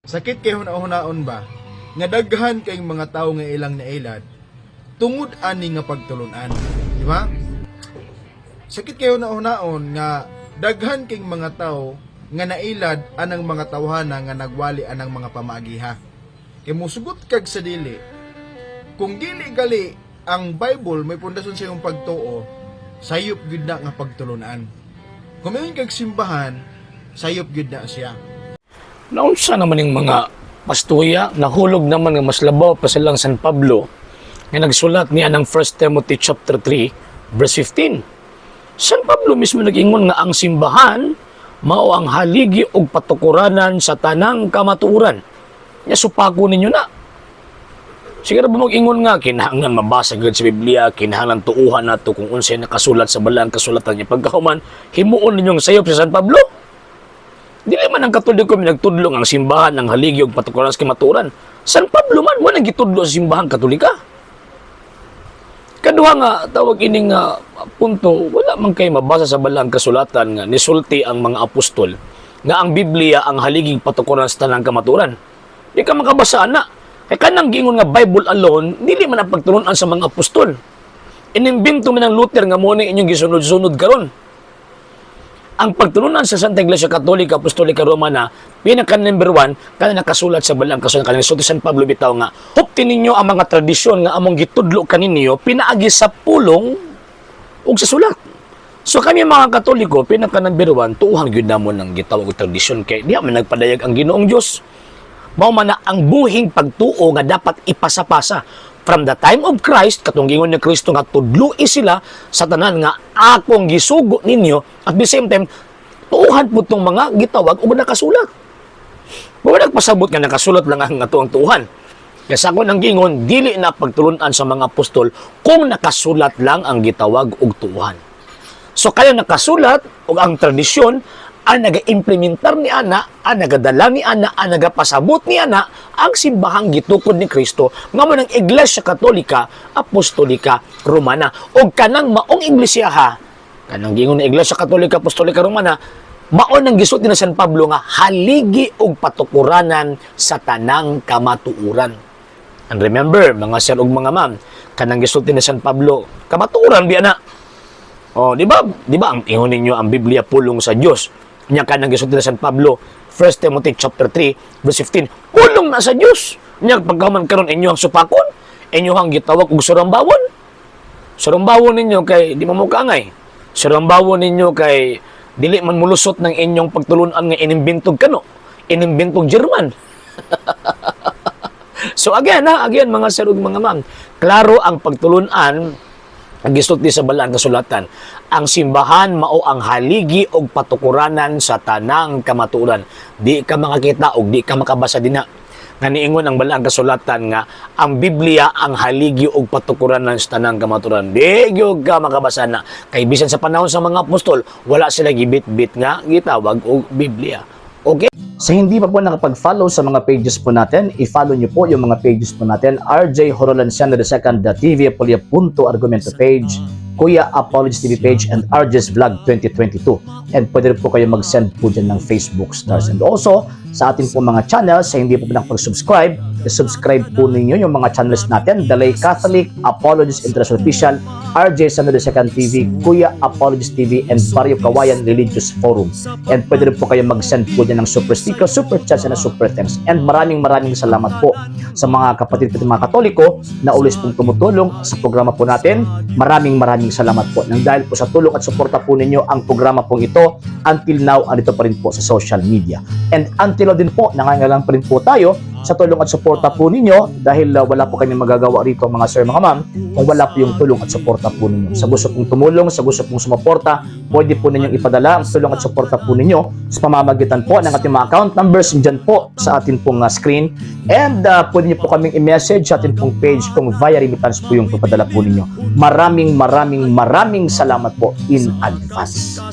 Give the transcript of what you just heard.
Sakit kay hunaon ba? Nga daghan kay mga tao nga ilang nailad tungod ani nga pagtulunan. Di ba? Sakit kay hunaon nga daghan kay mga tao nga nailad anang mga tawhana nga nagwali anang mga pamaagiha. Kay musugot kag sa dili. Kung dili gali ang Bible may pundasyon sa iyong pagtuo, sayop gyud na nga pagtulunan. Kung mayon kag simbahan, sayop gyud na siya. Naunsa naman yung mga pastuya, nahulog naman nga mas labaw pa silang San Pablo nga nagsulat niya ng 1 Timothy chapter 3 verse 15. San Pablo mismo nag-ingon nga ang simbahan mao ang haligi og patukuranan sa tanang kamatuoran. Nya supako ninyo na. Siguro ba mag-ingon nga kinahanglan mabasa gid sa Biblia, kinahanglan tuuhan nato kung unsay nakasulat sa balang kasulatan niya pagkahuman himuon ninyong sayop sa San Pablo. Dili man ang Katoliko nagtudlo ang simbahan ng haligi og patukuran sa kamatuoran. San Pablo man mo nagitudlo sa simbahan Katolika. Kaduha nga tawag ining punto, wala man kay mabasa sa balang kasulatan nga nisulti ang mga apostol nga ang Biblia ang haliging patukuran sa tanang kamatuoran. Di ka makabasa na. Kaya kanang gingon nga Bible alone, dili man ang pagturunan sa mga apostol. Inimbento man ng Luther nga mo na inyong gisunod-sunod karon. Ang pagturunan sa Santa Iglesia Katolika Apostolika Romana, pinaka number 1, kana nakasulat sa balang kasulatan kanang sulti San Pablo bitaw nga, huptin ninyo ang mga tradisyon nga among gitudlo kaninyo pinaagi sa pulong ug sa sulat. So kami mga Katoliko, pinaka number 1, tuuhan gyud namon ang gitawag og tradisyon kay diha man nagpadayag ang Ginoong Dios. Mao man na ang buhing pagtuo nga dapat ipasapasa from the time of Christ, katong gingon ni Kristo nga tudloi sila sa tanan nga akong gisugo ninyo at the same time tuuhan po itong mga gitawag o nakasulat. Wala nagpasabot nga nakasulat lang ang atuang tuuhan. Kaya sa akong gingon, dili na pagtulunan sa mga apostol kung nakasulat lang ang gitawag og tuuhan. So kaya nakasulat o ang tradisyon ang naga-implementar ni ana, ang nagadala ni ana, ang nagapasabot ni ana ang simbahang gitukod ni Kristo nga mo ng Iglesia Katolika Apostolika Romana o kanang maong iglesia ha, kanang gingon ng Iglesia Katolika Apostolika Romana mao nang gisulti ni San Pablo nga haligi og patukuranan sa tanang kamatuoran. And remember mga sir ug mga ma'am, kanang gisulti ni San Pablo kamatuoran biya na. Oh, di ba ang ingon ninyo ang Biblia pulong sa Dios? Nya kanang gisulti ni San Pablo 1 Timothy chapter 3 verse 15, pulong na sa Dios. Nya pagkaman karon inyo ang supakon, inyo ang gitawag og surambawon. Surambawon ninyo kay di mamukangay. Surambawon ninyo kay dili man mulusot ng inyong pagtulunan nga inimbentog kano, inimbentog German. So again mga sir ug mga ma'am, klaro ang pagtulunan ang gisulti sa balang kasulatan. Ang simbahan mao ang haligi og patukuranan sa tanang kamatuoran. Di ka makakita og di ka makabasa dinha nga niingon ang balang kasulatan nga ang Biblia ang haligi og patukuranan sa tanang kamatuoran. Di gyud ka makabasa na kay bisan sa panahon sa mga apostol wala sila gibit-bit nga gitawag og Biblia. Okay? Sa hindi pa po nakapag-follow sa mga pages po natin, i-follow nyo po yung mga pages po natin, RJ Horolanciano II, TV Apolia Punto Argumento page, Kuya Apologist TV page, and RJ's Vlog 2022. And pwede rin po kayo mag-send po dyan ng Facebook stars. And also, sa ating po mga channels, sa hindi po nakapag-subscribe, subscribe po ninyo yung mga channels natin, The Lay Catholic, Apologist International Official, RJ Sano II TV, Kuya Apologist TV, and Barrio Kawayan Religious Forum. And pwede rin po kayo mag-send po dyan ng super sticker, super chats, and super thanks. And maraming salamat po sa mga kapatid at mga Katoliko na ulis pong tumutulong sa programa po natin. Maraming salamat po. Nang dahil po sa tulong at suporta po ninyo, ang programa pong ito, until now, andito pa rin po sa social media. And until now din po, nangangailangan pa rin po tayo sa tulong at suporta po ninyo dahil wala po kanyang magagawa rito mga sir, mga ma'am, kung wala po yung tulong at suporta po ninyo. Sa gusto pong tumulong, sa gusto pong sumuporta, pwede po ninyong ipadala ang tulong at suporta po ninyo sa pamamagitan po ng ating mga account numbers dyan po sa ating pong screen. And pwede nyo po kaming i-message sa ating pong page kung via remittance po yung papadala po ninyo. Maraming salamat po in advance.